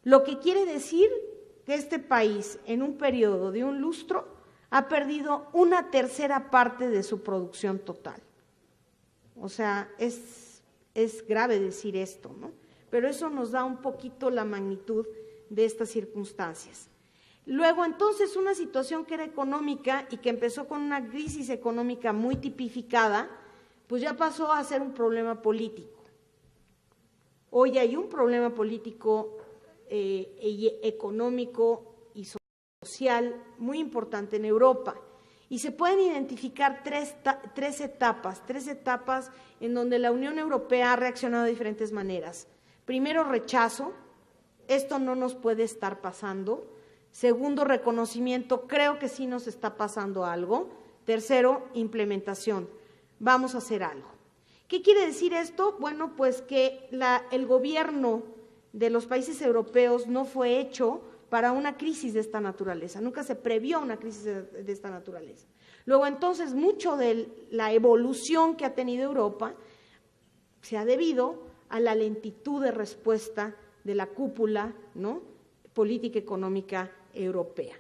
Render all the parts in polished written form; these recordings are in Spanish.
lo que quiere decir que este país en un periodo de un lustro ha perdido 1/3 parte de su producción total. O sea, es grave decir esto, ¿no? Pero eso nos da un poquito la magnitud de estas circunstancias. Luego, entonces, una situación que era económica y que empezó con una crisis económica muy tipificada, pues ya pasó a ser un problema político. Hoy hay un problema político económico y social muy importante en Europa, y se pueden identificar tres etapas en donde la Unión Europea ha reaccionado de diferentes maneras. Primero, rechazo, esto no nos puede estar pasando. Segundo, reconocimiento, creo que sí nos está pasando algo. Tercero, implementación, vamos a hacer algo. ¿Qué quiere decir esto? Bueno, pues que el gobierno de los países europeos no fue hecho para una crisis de esta naturaleza, nunca se previó una crisis de esta naturaleza. Luego, entonces, mucho de la evolución que ha tenido Europa se ha debido a la lentitud de respuesta de la cúpula, ¿no?, política económica europea.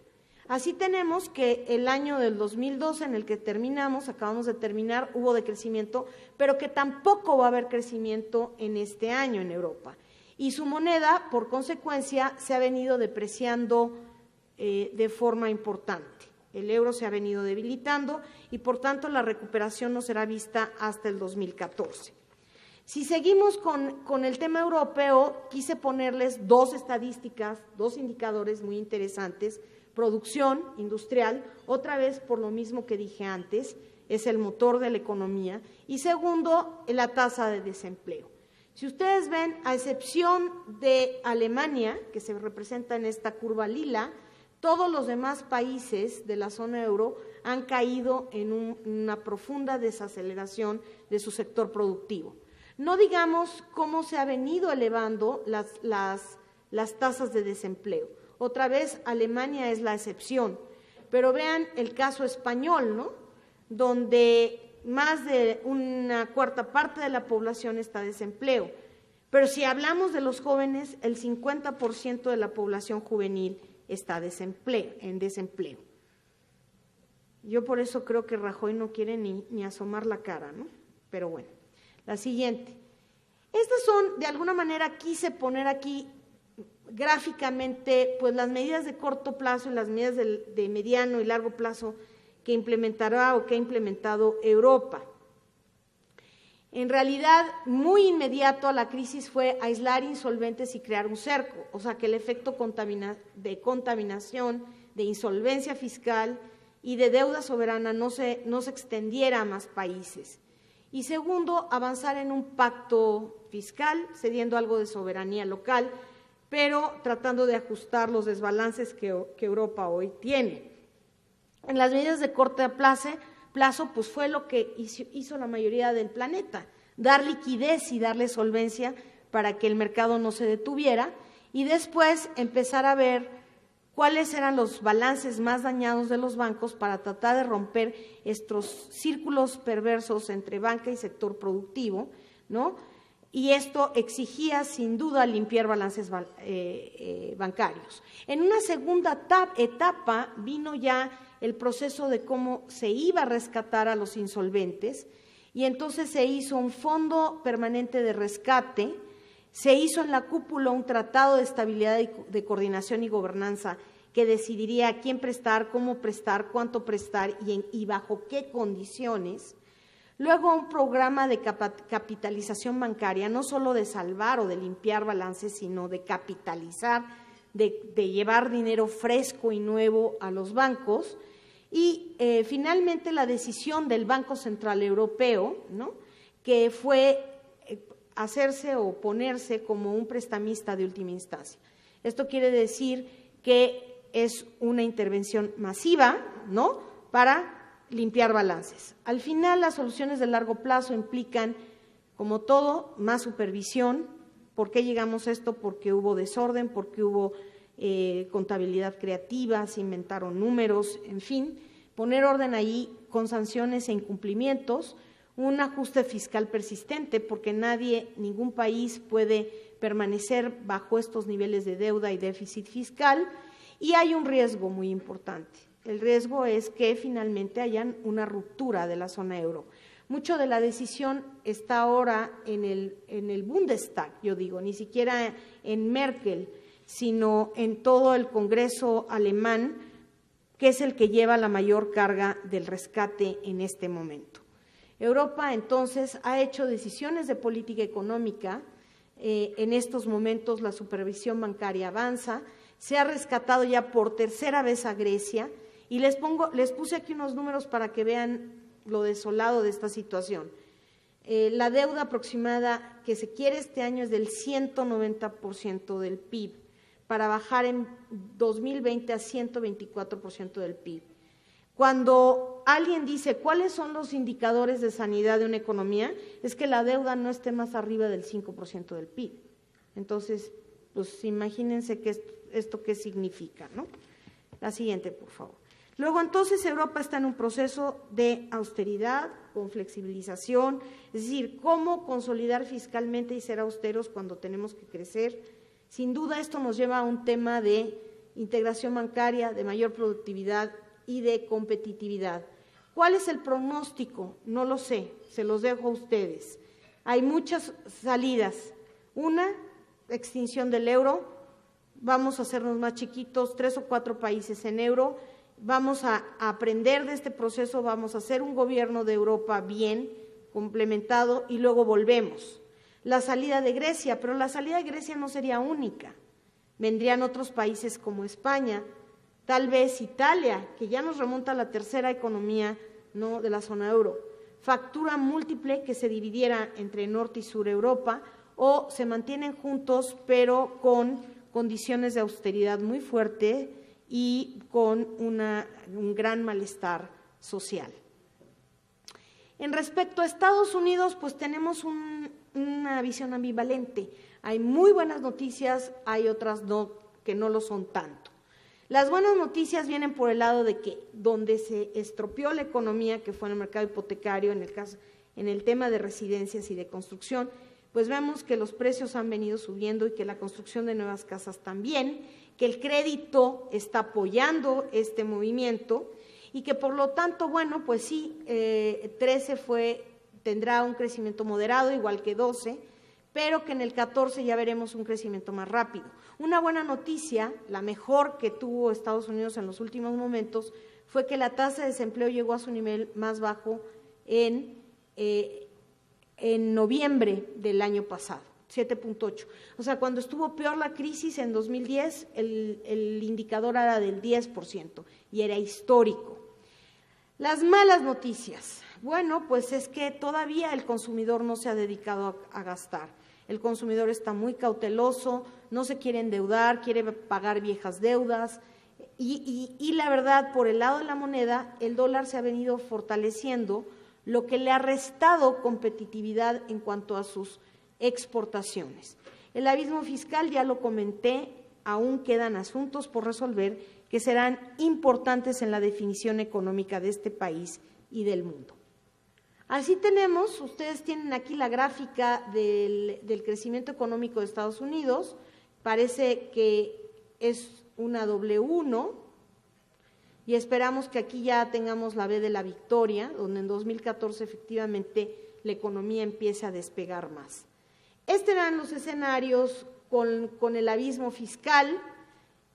Así tenemos que el año del 2012 en el que acabamos de terminar, hubo decrecimiento, pero que tampoco va a haber crecimiento en este año en Europa. Y su moneda, por consecuencia, se ha venido depreciando de forma importante. El euro se ha venido debilitando y, por tanto, la recuperación no será vista hasta el 2014. Si seguimos con el tema europeo, quise ponerles dos estadísticas, dos indicadores muy interesantes. Producción industrial, otra vez por lo mismo que dije antes, es el motor de la economía. Y segundo, la tasa de desempleo. Si ustedes ven, a excepción de Alemania, que se representa en esta curva lila, todos los demás países de la zona euro han caído en una profunda desaceleración de su sector productivo. No digamos cómo se ha venido elevando las tasas de desempleo. Otra vez, Alemania es la excepción, pero vean el caso español, ¿no?, donde más de 1/4 parte de la población está en desempleo. Pero si hablamos de los jóvenes, el 50% de la población juvenil está en desempleo. Yo por eso creo que Rajoy no quiere ni asomar la cara, ¿no? Pero bueno, la siguiente. Estas son, de alguna manera, quise poner aquí gráficamente, pues las medidas de corto plazo y las medidas de mediano y largo plazo que implementará o que ha implementado Europa. En realidad, muy inmediato a la crisis fue aislar insolventes y crear un cerco, o sea que el efecto de contaminación, de insolvencia fiscal y de deuda soberana no se extendiera a más países. Y segundo, avanzar en un pacto fiscal, cediendo algo de soberanía local, pero tratando de ajustar los desbalances que Europa hoy tiene. En las medidas de corto plazo, pues fue lo que hizo la mayoría del planeta, dar liquidez y darle solvencia para que el mercado no se detuviera, y después empezar a ver cuáles eran los balances más dañados de los bancos para tratar de romper estos círculos perversos entre banca y sector productivo, ¿no? Y esto exigía sin duda limpiar balances bancarios. En una segunda etapa vino ya el proceso de cómo se iba a rescatar a los insolventes, y entonces se hizo un fondo permanente de rescate, se hizo en la cúpula un tratado de estabilidad, de coordinación y gobernanza que decidiría a quién prestar, cómo prestar, cuánto prestar y bajo qué condiciones. Luego un programa de capitalización bancaria, no solo de salvar o de limpiar balances, sino de capitalizar, de llevar dinero fresco y nuevo a los bancos. Y finalmente la decisión del Banco Central Europeo, ¿no?, que fue hacerse o ponerse como un prestamista de última instancia. Esto quiere decir que es una intervención masiva, ¿no?, para limpiar balances. Al final, las soluciones de largo plazo implican, como todo, más supervisión. ¿Por qué llegamos a esto? Porque hubo desorden, porque hubo contabilidad creativa, se inventaron números, en fin, poner orden ahí con sanciones e incumplimientos, un ajuste fiscal persistente, porque ningún país puede permanecer bajo estos niveles de deuda y déficit fiscal, y hay un riesgo muy importante. El riesgo es que finalmente haya una ruptura de la zona euro. Mucho de la decisión está ahora en el Bundestag, yo digo, ni siquiera en Merkel, sino en todo el Congreso alemán, que es el que lleva la mayor carga del rescate en este momento. Europa, entonces, ha hecho decisiones de política económica. En estos momentos la supervisión bancaria avanza, se ha rescatado ya por tercera vez a Grecia, y les puse aquí unos números para que vean lo desolado de esta situación. La deuda aproximada que se quiere este año es del 190% del PIB, para bajar en 2020 a 124% del PIB. Cuando alguien dice cuáles son los indicadores de sanidad de una economía, es que la deuda no esté más arriba del 5% del PIB. Entonces, pues imagínense esto qué significa, ¿no? La siguiente, por favor. Luego, entonces, Europa está en un proceso de austeridad con flexibilización, es decir, cómo consolidar fiscalmente y ser austeros cuando tenemos que crecer. Sin duda, esto nos lleva a un tema de integración bancaria, de mayor productividad y de competitividad. ¿Cuál es el pronóstico? No lo sé, se los dejo a ustedes. Hay muchas salidas. Una, extinción del euro, vamos a hacernos más chiquitos, 3 o 4 países en euro, vamos a aprender de este proceso, vamos a hacer un gobierno de Europa bien complementado y luego volvemos. La salida de Grecia, pero la salida de Grecia no sería única, vendrían otros países como España, tal vez Italia, que ya nos remonta a la tercera economía, ¿no?, de la zona euro, factura múltiple que se dividiera entre Norte y Sur Europa, o se mantienen juntos pero con condiciones de austeridad muy fuerte y con un gran malestar social. En respecto a Estados Unidos, pues tenemos una visión ambivalente. Hay muy buenas noticias, hay otras que no lo son tanto. Las buenas noticias vienen por el lado de que donde se estropeó la economía, que fue en el mercado hipotecario, en el tema de residencias y de construcción, pues vemos que los precios han venido subiendo y que la construcción de nuevas casas también, que el crédito está apoyando este movimiento y que por lo tanto, bueno, pues sí, 13 tendrá un crecimiento moderado, igual que 12, pero que en el 14 ya veremos un crecimiento más rápido. Una buena noticia, la mejor que tuvo Estados Unidos en los últimos momentos, fue que la tasa de desempleo llegó a su nivel más bajo en noviembre del año pasado, 7.8. O sea, cuando estuvo peor la crisis en 2010, el indicador era del 10% y era histórico. Las malas noticias, bueno, pues es que todavía el consumidor no se ha dedicado a gastar. El consumidor está muy cauteloso, no se quiere endeudar, quiere pagar viejas deudas y la verdad, por el lado de la moneda, el dólar se ha venido fortaleciendo, lo que le ha restado competitividad en cuanto a sus exportaciones. El abismo fiscal, ya lo comenté, aún quedan asuntos por resolver que serán importantes en la definición económica de este país y del mundo. Así tenemos, ustedes tienen aquí la gráfica del crecimiento económico de Estados Unidos, parece que es una W1, y esperamos que aquí ya tengamos la V de la victoria, donde en 2014 efectivamente la economía empiece a despegar más. Estos eran los escenarios con el abismo fiscal.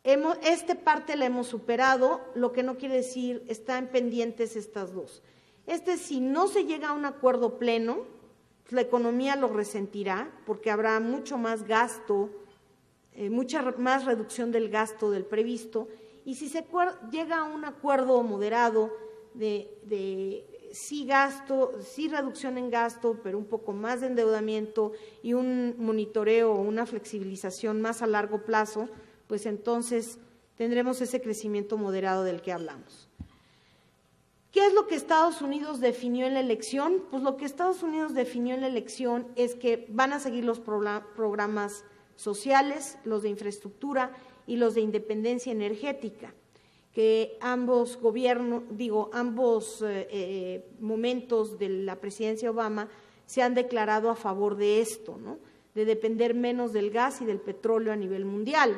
Esta parte la hemos superado, lo que no quiere decir, están pendientes estas dos. Si no se llega a un acuerdo pleno, la economía lo resentirá porque habrá mucho más gasto, mucha más reducción del gasto del previsto, y si se llega a un acuerdo moderado de sí gasto, sí reducción en gasto, pero un poco más de endeudamiento y un monitoreo o una flexibilización más a largo plazo, pues entonces tendremos ese crecimiento moderado del que hablamos. ¿Qué es lo que Estados Unidos definió en la elección? Pues lo que Estados Unidos definió en la elección es que van a seguir los programas sociales, los de infraestructura y los de independencia energética, que ambos momentos de la presidencia Obama se han declarado a favor de esto, ¿no? de depender menos del gas y del petróleo a nivel mundial.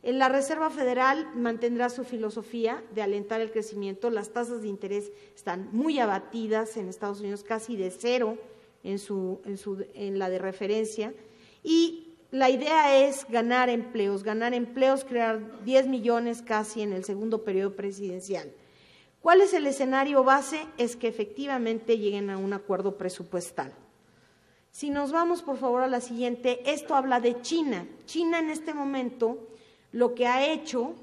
La Reserva Federal mantendrá su filosofía de alentar el crecimiento. Las tasas de interés están muy abatidas en Estados Unidos, casi de cero en la de referencia, y la idea es ganar empleos, crear 10 millones casi en el segundo periodo presidencial. ¿Cuál es el escenario base? Es que efectivamente lleguen a un acuerdo presupuestal. Si nos vamos, por favor, a la siguiente, esto habla de China. China en este momento lo que ha hecho,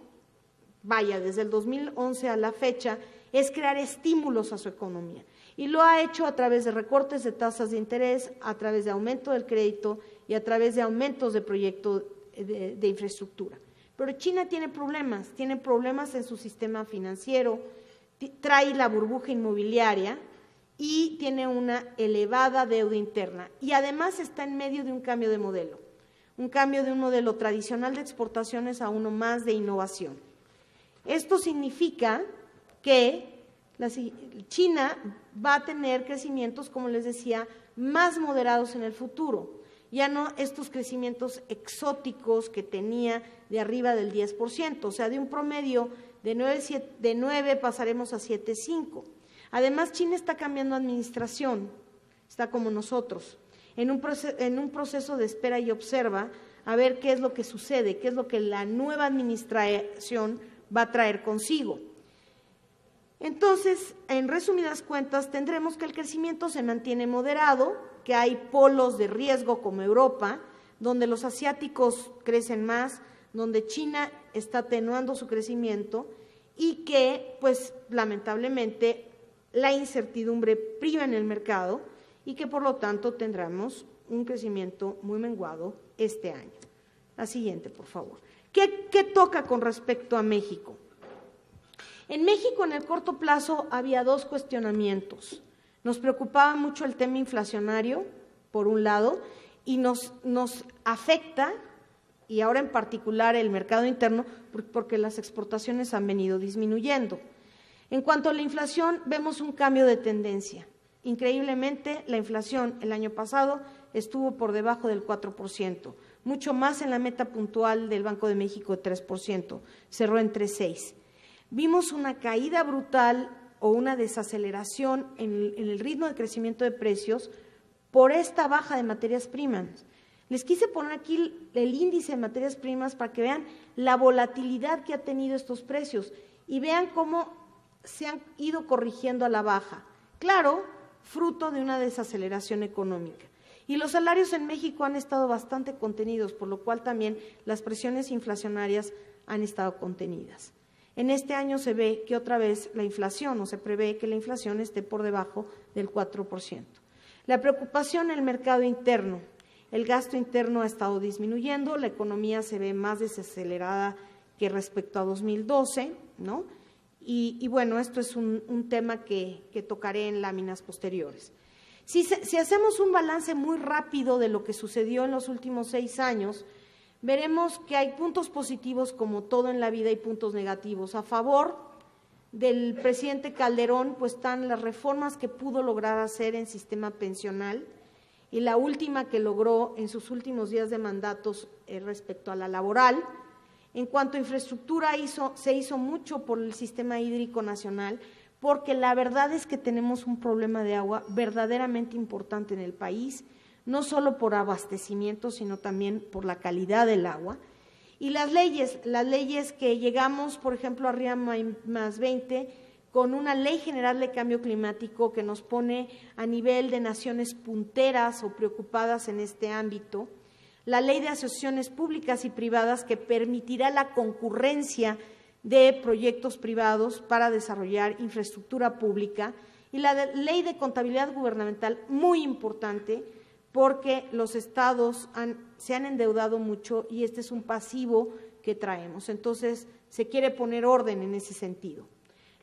desde el 2011 a la fecha, es crear estímulos a su economía. Y lo ha hecho a través de recortes de tasas de interés, a través de aumento del crédito y a través de aumentos de proyectos de infraestructura. Pero China tiene problemas en su sistema financiero, trae la burbuja inmobiliaria y tiene una elevada deuda interna. Y además está en medio de un cambio de modelo, un cambio de un modelo tradicional de exportaciones a uno más de innovación. Esto significa que China va a tener crecimientos, como les decía, más moderados en el futuro. Ya no estos crecimientos exóticos que tenía de arriba del 10%, o sea, de un promedio de 9 pasaremos a 7,5. Además, China está cambiando administración, está como nosotros, en un proceso de espera y observa a ver qué es lo que sucede, qué es lo que la nueva administración va a traer consigo. Entonces, en resumidas cuentas, tendremos que el crecimiento se mantiene moderado, que hay polos de riesgo como Europa, donde los asiáticos crecen más, donde China está atenuando su crecimiento y que, pues, lamentablemente, la incertidumbre priva en el mercado y que, por lo tanto, tendremos un crecimiento muy menguado este año. La siguiente, por favor. ¿Qué toca con respecto a México? En México, en el corto plazo, había dos cuestionamientos. Nos preocupaba mucho el tema inflacionario, por un lado, y nos afecta, y ahora en particular el mercado interno, porque las exportaciones han venido disminuyendo. En cuanto a la inflación, vemos un cambio de tendencia. Increíblemente, la inflación el año pasado estuvo por debajo del 4%, mucho más en la meta puntual del Banco de México de 3%, cerró en 3,6%. Vimos una caída brutal o una desaceleración en el ritmo de crecimiento de precios por esta baja de materias primas. Les quise poner aquí el índice de materias primas para que vean la volatilidad que ha tenido estos precios y vean cómo se han ido corrigiendo a la baja. Claro, fruto de una desaceleración económica. Y los salarios en México han estado bastante contenidos, por lo cual también las presiones inflacionarias han estado contenidas. En este año se ve que otra vez la inflación, o se prevé que la inflación esté por debajo del 4%. La preocupación en el mercado interno. El gasto interno ha estado disminuyendo, la economía se ve más desacelerada que respecto a 2012, ¿no? Y bueno, esto es un tema que tocaré en láminas posteriores. Si hacemos un balance muy rápido de lo que sucedió en los últimos 6 años, veremos que hay puntos positivos como todo en la vida y puntos negativos. A favor del presidente Calderón, pues están las reformas que pudo lograr hacer en sistema pensional y la última que logró en sus últimos días de mandatos respecto a la laboral. En cuanto a infraestructura, se hizo mucho por el sistema hídrico nacional, porque la verdad es que tenemos un problema de agua verdaderamente importante en el país, no solo por abastecimiento, sino también por la calidad del agua. Y las leyes que llegamos, por ejemplo, a RIA+20, con una ley general de cambio climático que nos pone a nivel de naciones punteras o preocupadas en este ámbito, la ley de asociaciones públicas y privadas que permitirá la concurrencia de proyectos privados para desarrollar infraestructura pública, y la ley de contabilidad gubernamental, muy importante, porque los estados se han endeudado mucho y este es un pasivo que traemos. Entonces, se quiere poner orden en ese sentido.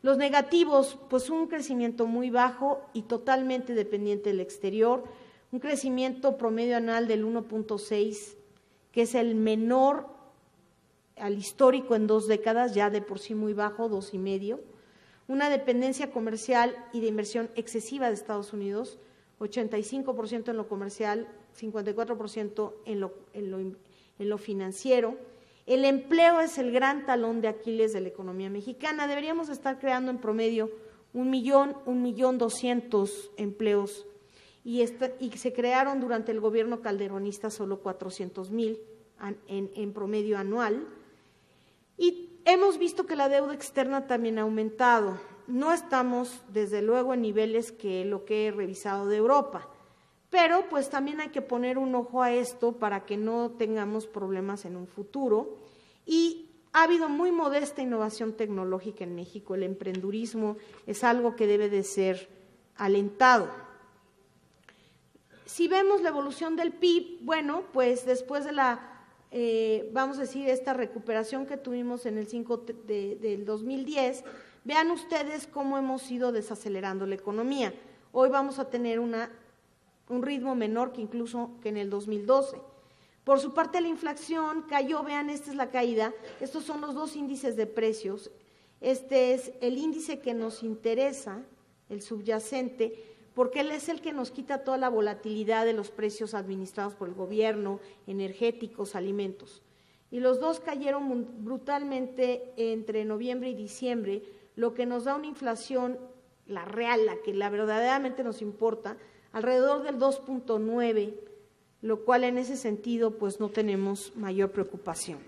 Los negativos, pues un crecimiento muy bajo y totalmente dependiente del exterior, un crecimiento promedio anual del 1.6, que es el menor al histórico en 2 décadas, ya de por sí muy bajo, 2,5, una dependencia comercial y de inversión excesiva de Estados Unidos, 85% en lo comercial, 54% en lo financiero. El empleo es el gran talón de Aquiles de la economía mexicana. Deberíamos estar creando en promedio 1.200.000 empleos y se crearon durante el gobierno calderonista solo 400.000 en promedio anual. Y hemos visto que la deuda externa también ha aumentado. No estamos, desde luego, en niveles que lo que he revisado de Europa, pero pues también hay que poner un ojo a esto para que no tengamos problemas en un futuro. Y ha habido muy modesta innovación tecnológica en México. El emprendurismo es algo que debe de ser alentado. Si vemos la evolución del PIB, bueno, pues después de vamos a decir, esta recuperación que tuvimos en el 5 del 2010, vean ustedes cómo hemos ido desacelerando la economía. Hoy vamos a tener un ritmo menor que incluso que en el 2012. Por su parte, la inflación cayó, vean, esta es la caída, estos son los dos índices de precios. Este es el índice que nos interesa, el subyacente, porque él es el que nos quita toda la volatilidad de los precios administrados por el gobierno, energéticos, alimentos. Y los dos cayeron brutalmente entre noviembre y diciembre, lo que nos da una inflación, la real, la que verdaderamente nos importa, alrededor del 2.9%, lo cual en ese sentido pues no tenemos mayor preocupación.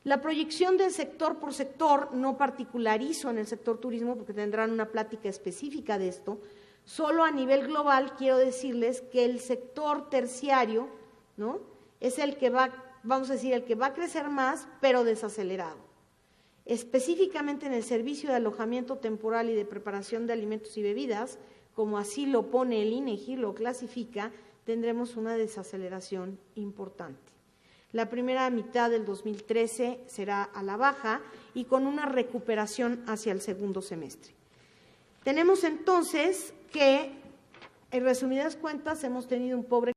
La proyección del sector por sector, no particularizo en el sector turismo porque tendrán una plática específica de esto, solo a nivel global quiero decirles que el sector terciario, ¿no?, es el que va, vamos a decir, el que va a crecer más, pero desacelerado. Específicamente en el servicio de alojamiento temporal y de preparación de alimentos y bebidas, como así lo pone el INEGI, lo clasifica, tendremos una desaceleración importante. La primera mitad del 2013 será a la baja y con una recuperación hacia el segundo semestre. Tenemos entonces que, en resumidas cuentas, hemos tenido un pobre